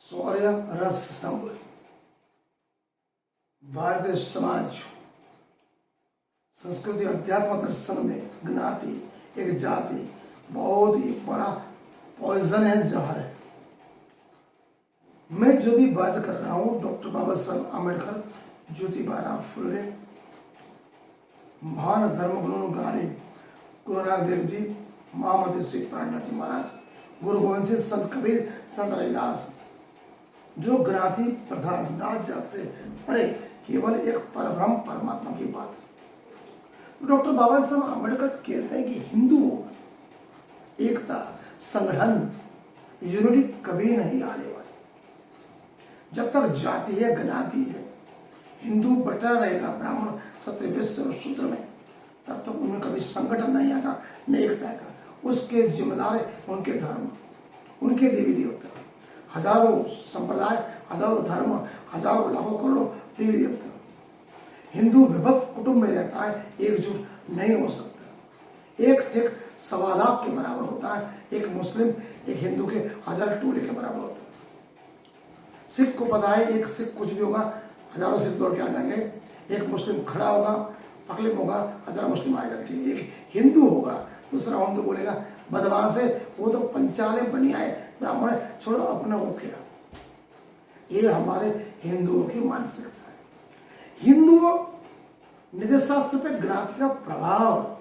शौर्य रस स्तंभ भारतीय समाज संस्कृति अध्यात्म दर्शन में ज्ञाति एक जाति बहुत ही बड़ा पॉइजन है, जहर है। मैं जो भी बात कर रहा हूं डॉक्टर बाबा साहब आम्बेडकर, ज्योतिबा फुले, महान धर्म गुरुज्ञानी गुरु नानक देव जी, महामती श्री प्राणनाथ जी महाराज, गुरु गोविंद सिंह, संत कबीर, संत रविदास, जो ज्ञाति प्रथा दास जात से परे केवल एक परब्रह्म परमात्मा की बात है। डॉक्टर बाबा साहब आम्बेडकर कहते हैं कि हिंदुओं एकता, संगठन, यूनिटी कभी नहीं आने वाली। जब तक जाति है, ज्ञाति है, हिंदू बटा रहेगा ब्राह्मण, क्षत्रिय, वैश्य और शूद्र में, तब तक उनमें कभी संगठन नहीं आएगा, न एकता आएगा। उसके जिम्मेदार उनके धर्म, उनके देवी देवता, हजारों संप्रदाय, हजारों धर्म, हजारों लाखों करोड़ों देवी देवता। हिंदू विभक्त कुटुंब में रहता है, एकजुट नहीं हो सकता। एक सिख 1.25 लाख के बराबर होता है, एक मुस्लिम एक हिंदू के 1000 टोले के बराबर होता है। सिख को पता है एक सिख कुछ भी होगा, हजारों सिख दौड़ के आ जाएंगे। एक मुस्लिम खड़ा होगा, तकलीफ होगा, 1000 मुस्लिम आ जाएंगे। एक हिंदू होगा, दूसरा हिंदू बोलेगा बदमाश है, वो तो पंचाले बनिया है, ब्राह्मण है, छोड़ो अपना वो क्या। ये हमारे हिंदुओं की मानसिकता है। हिंदुओं नीति शास्त्र पे ज्ञाति का प्रभाव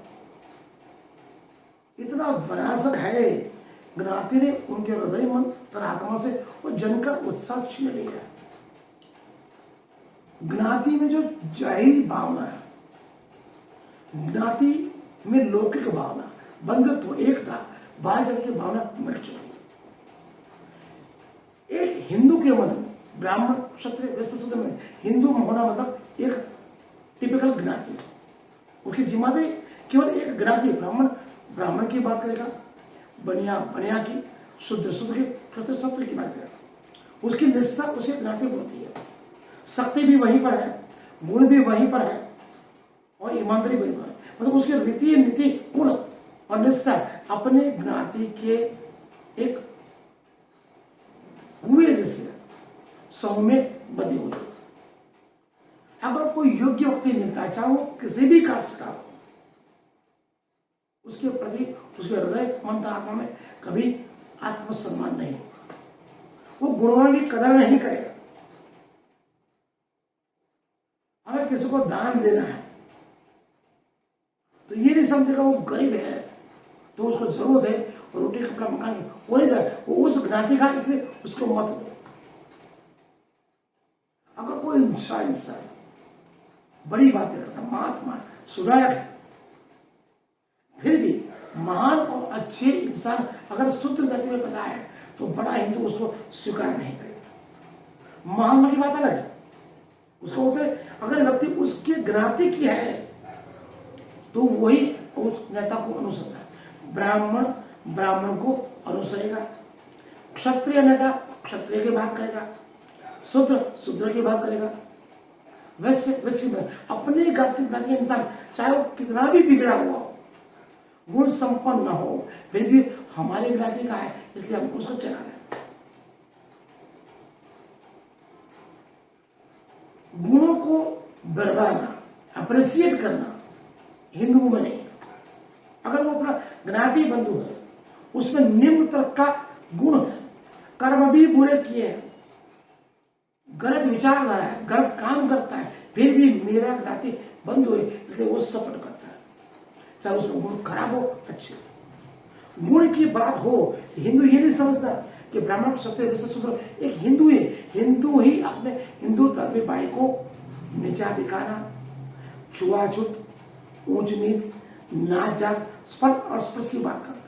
इतना विनाशक है, ज्ञाति ने उनके हृदय, मन और आत्मा से वो जन का उत्साह छीन लिया। ज्ञाति में जो जाहिरी भावना है, ज्ञाति में लौकिक भावना, बंधुत्व, एकता, भाईचारे की भावना मिट चुकी है। एक हिंदू के मन में ब्राह्मण, क्षत्रिय, वैश्य, शूद्र में हिंदू होना मतलब एक टिपिकल ज्ञाति। उसकी जिम्मेदारी केवल एक ज्ञाति, ब्राह्मण ब्राह्मण की बात करेगा, बनिया बनिया की, शुद्ध शुद्ध की, क्षत्रिय क्षत्रिय की बात करेगा। उसकी निष्ठा उसकी ज्ञाति होती है। शक्ति भी वहीं पर है, गुण भी वहीं पर है और ईमानदारी वहीं पर है। मतलब उसकी रीति नीति, गुण और निष्ठा अपने ज्ञाति के एक कुएं जैसे सौ में बंधी हुई। अगर कोई योग्य व्यक्ति मिलता है, चाहे वो किसी भी कास्ट का हो, उसके प्रति उसके हृदय, मन, आत्मा में कभी आत्मसम्मान नहीं होगा। वो गुणों की कदर नहीं करेगा। अगर किसी को दान देना है तो ये नहीं समझेगा वो गरीब है तो उसको जरूरत है और रोटी कपड़ा मकान की, वो नहीं दे, वो उस ज्ञाति का, इसलिए उसको मत दो। अगर कोई इंसान बड़ी बातें करता, महात्मा, सुधारक है, फिर भी महान और अच्छे इंसान अगर शूद्र जाति में पैदा है तो बड़ा हिंदू उसको स्वीकार नहीं करेगा। महान की बात अलग है, उसको होते अगर व्यक्ति उसके ज्ञाति की है तो वही उस नेता को अनुसरता है। ब्राह्मण ब्राह्मण को अनुसरेगा, क्षत्रिय नेता क्षत्रिय की बात करेगा, शूद्र शूद्र की बात करेगा, वैश्य वैश्य। अपने ज्ञाति इंसान चाहे वो कितना भी बिगड़ा हुआ हो, गुण संपन्न न हो, फिर भी हमारे ज्ञाति का है, इसलिए हमको उसको चलाना है। गुणों को बढ़ाना, अप्रिशिएट करना हिंदू में नहीं। अगर वो अपना ज्ञाति बंधु है, उसमें निम्न तरह का गुण है, कर्म भी बुरे किए हैं, गलत विचारधारा है, गलत काम करता है, फिर भी मेरा ज्ञाति बंधु है, इसलिए वो सपोर्ट करता है, चाहे उसमें गुण खराब हो, अच्छे हो। गुण की बात हो, हिंदू ये नहीं समझता कि ब्राह्मण, क्षत्रिय, वैश्य, शूद्र एक हिंदू है। हिंदू ही अपने हिंदू धर्मी भाई को नीचा दिखाना, छुआछूत, ऊंच नीच, नाच जात, स्पर्श और स्पर्श की बात करता है।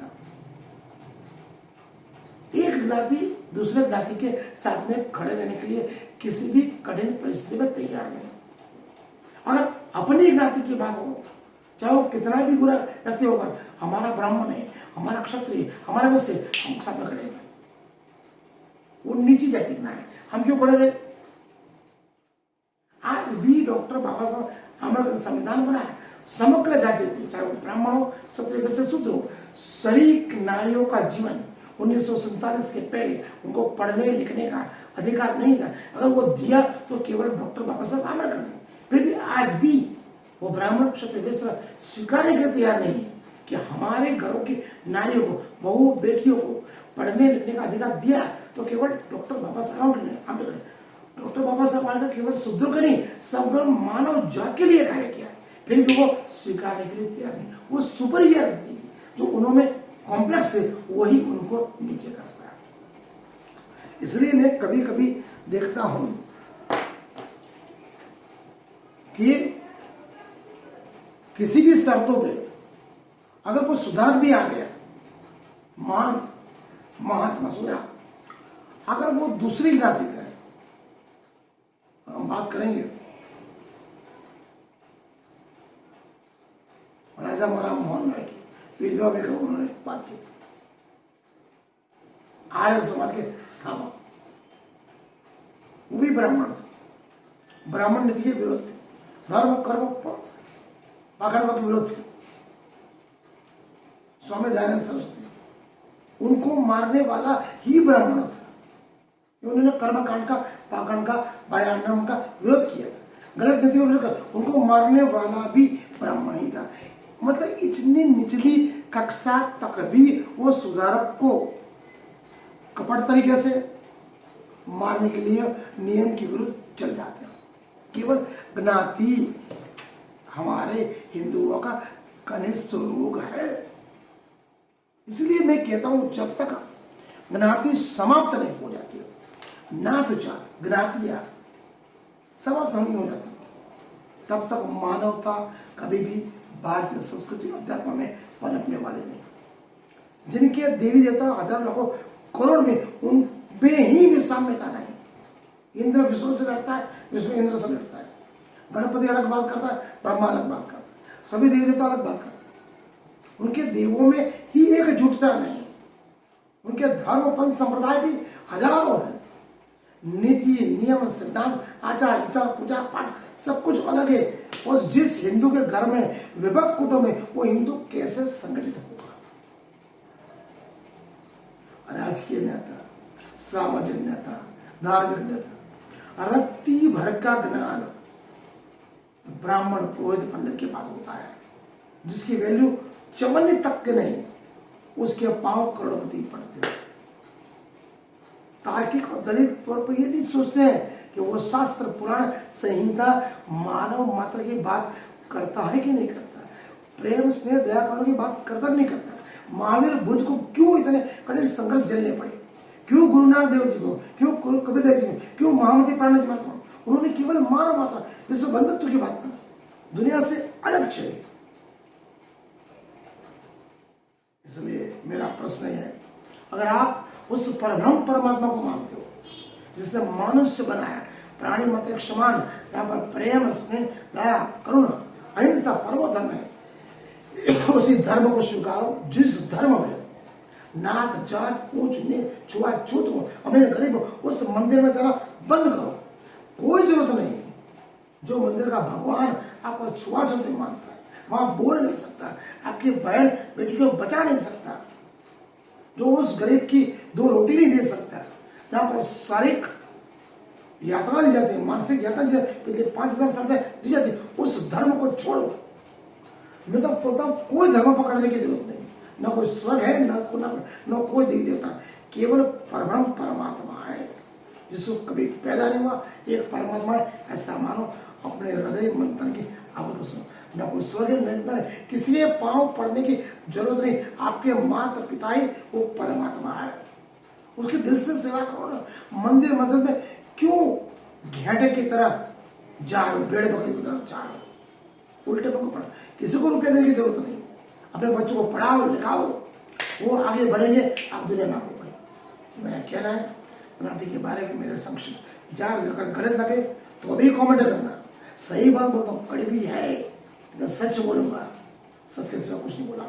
एक ज्ञाति दूसरे ज्ञाति के साथ में खड़े रहने के लिए किसी भी कठिन परिस्थिति में तैयार नहीं। अगर अपनी ज्ञाति की बात हो, चाहे वो कितना भी बुरा व्यक्ति होगा, हमारा ब्राह्मण है, हमारा क्षत्रिय, हमारा वैश्य, हम साथ में खड़े हैं। वो नीची जाति ना है, हम क्यों खड़े रहे? आज भी डॉक्टर बाबा साहब आम्बेडकर ने संविधान बनाया, समग्र जाति को, चाहे वो ब्राह्मण हो, क्षत्रिय, वैश्य, शूद्र हो, सभी नारियों का जीवन 1947 के पहले उनको पढ़ने लिखने का अधिकार नहीं था। अगर वो दिया तो केवल डॉक्टर बाबा साहब आंबेडकर ने। फिर भी आज भी वो ब्राह्मण क्षत्रिय वैश्य स्वीकारने के लिए तैयार नहीं है कि हमारे घरों की नारियों को, बहू बेटियों को पढ़ने लिखने का अधिकार दिया तो केवल डॉक्टर बाबा साहब आंबेडकर ने। डॉक्टर बाबा साहब आंबेडकर केवल शूद्रों के नहीं, समग्र मानव जात के लिए कार्य किया, फिर भी वो स्वीकारने के लिए तैयार नहीं। वो सुपरियर जो उन्होंने कॉम्प्लेक्स है वही उनको नीचे करता है। इसलिए मैं कभी कभी देखता हूं कि किसी भी शर्तों पे अगर कोई सुधार भी आ गया, मान महात्मा सुधरा, अगर वो दूसरी ज्ञाति का है, हम बात करेंगे राजा महाराज मोहन राय की विधवा भी उन्होंने बात की थी। आर्य समाज के स्थापक, वो भी ब्राह्मण थे, ब्राह्मण नीति के विरोध थे, धर्म कर्म पाखंड के विरोध थे। स्वामी दयानंद सरस्वती, उनको मारने वाला ही ब्राह्मण था। उन्होंने कर्मकांड का, पाखंड का, व्यायाम का विरोध किया था, गलत नीति उनको मारने वाला भी ब्राह्मण ही था। मतलब इतनी निचली कक्षा तक भी वो सुधारक को कपट तरीके से मारने के लिए नियम के विरुद्ध चल जाते हैं। केवल ज्ञाति हमारे हिंदुओं का कनिष्ठ रोग है। इसलिए मैं कहता हूं जब तक ज्ञाति समाप्त नहीं हो जाती, नात जात ज्ञातियां समाप्त नहीं हो जाती, तब तक मानवता कभी भी भारतीय संस्कृति अध्यात्म में पनपने वाले नहीं। जिनके देवी देवता हजार लाखों करोड़ में, उन पे ही में साम्यता नहीं। इंद्र विष्णु से लड़ता है, विष्णु इंद्र से लड़ता है, गणपति अलग बात करता है, ब्रह्मा अलग बात करता है, सभी देवी देवता अलग बात करते हैं। उनके देवों में ही एकजुटता नहीं। उनके धर्म पंथ संप्रदाय भी हजारों है, नीति नियम सिद्धांत आचार विचार पूजा पाठ सब कुछ अलग है। और जिस हिंदू के घर में विभक्त कुटुंब है, वो हिंदू कैसे संगठित होगा? राजकीय नेता, सामाजिक नेता, धार्मिक नेता, रत्ती भर का ज्ञान ब्राह्मण पुरोहित पंडित के पास होता है, जिसकी वैल्यू चवन्नी तक के नहीं, उसके पांव करोड़पति पड़ते हैं। तार्किक और दलित तौर पर ये नहीं सोचते हैं कि वो शास्त्र पुराण संहिता मानव मात्र की बात करता है कि नहीं करता, प्रेम स्नेह दया करुणा की बात करता नहीं करता। महावीर बुद्ध को क्यों इतने कठिन संघर्ष झेलने पड़े? क्यों गुरु नानक देव जी को, क्यों कबीर देव जी को, क्यों महामती प्राण जी को? उन्होंने केवल मानव मात्र विश्व बंधुत्व की बात की, दुनिया से अलग चले। इसलिए मेरा प्रश्न है, अगर आप उस परब्रह्म परमात्मा को मानते हो जिसने मनुष्य बनाया, प्राणी मात्र एक समान, यहाँ पर प्रेम स्नेह दया करुणा अहिंसा परमो धर्म है, उसी धर्म को स्वीकारो जिस धर्म में नात जात ऊंच नीच छुआछूत हो, अमीर गरीब हो, उस मंदिर में जाना बंद करो। कोई जरूरत नहीं। जो मंदिर का भगवान आपको छुआछूत नहीं मानता है, वहां बोल नहीं सकता, आपकी बहन बेटी को बचा नहीं सकता, जो उस गरीब की दो रोटी नहीं दे सकता, जहां पर शारीरिक यात्रा दी जाती है, मानसिक यात्रा दी जाती है, 5000 साल से दी जाती है, उस धर्म को छोड़ो। मैं तो बोलता हूं कोई धर्म पकड़ने की जरूरत नहीं, न कोई स्वर्ग है, न कोई देवी देवता, केवल परब्रह्म परमात्मा है जिसको कभी पैदा नहीं हुआ, एक परमात्मा है ऐसा मानो, अपने हृदय मंथन की आवाज सुनो। न कोई स्वर्ग न किसी के पांव पड़ने की जरूरत नहीं, आपके माता पिता ही वो परमात्मा है, उसके दिल से सेवा करो ना। मंदिर मस्जिद में क्यों घेटे की तरह जा रहे हो, भेड़ बकरी की तरह जा रहे हो, उल्टे पंख पड़ा। किसी को रुपया देने की जरूरत नहीं, अपने बच्चों को पढ़ाओ लिखाओ, वो आगे बढ़ेंगे, आप दुनिया में आगे बढ़ेंगे। मेरा कहना है ज्ञाति के बारे में मेरे संक्षिप्त विचार, अगर गलत लगे तो अभी कमेंट करना। सही बात बोलता हूँ, कड़वी है, सच बोलूंगा, सत्य से कुछ नहीं बोला।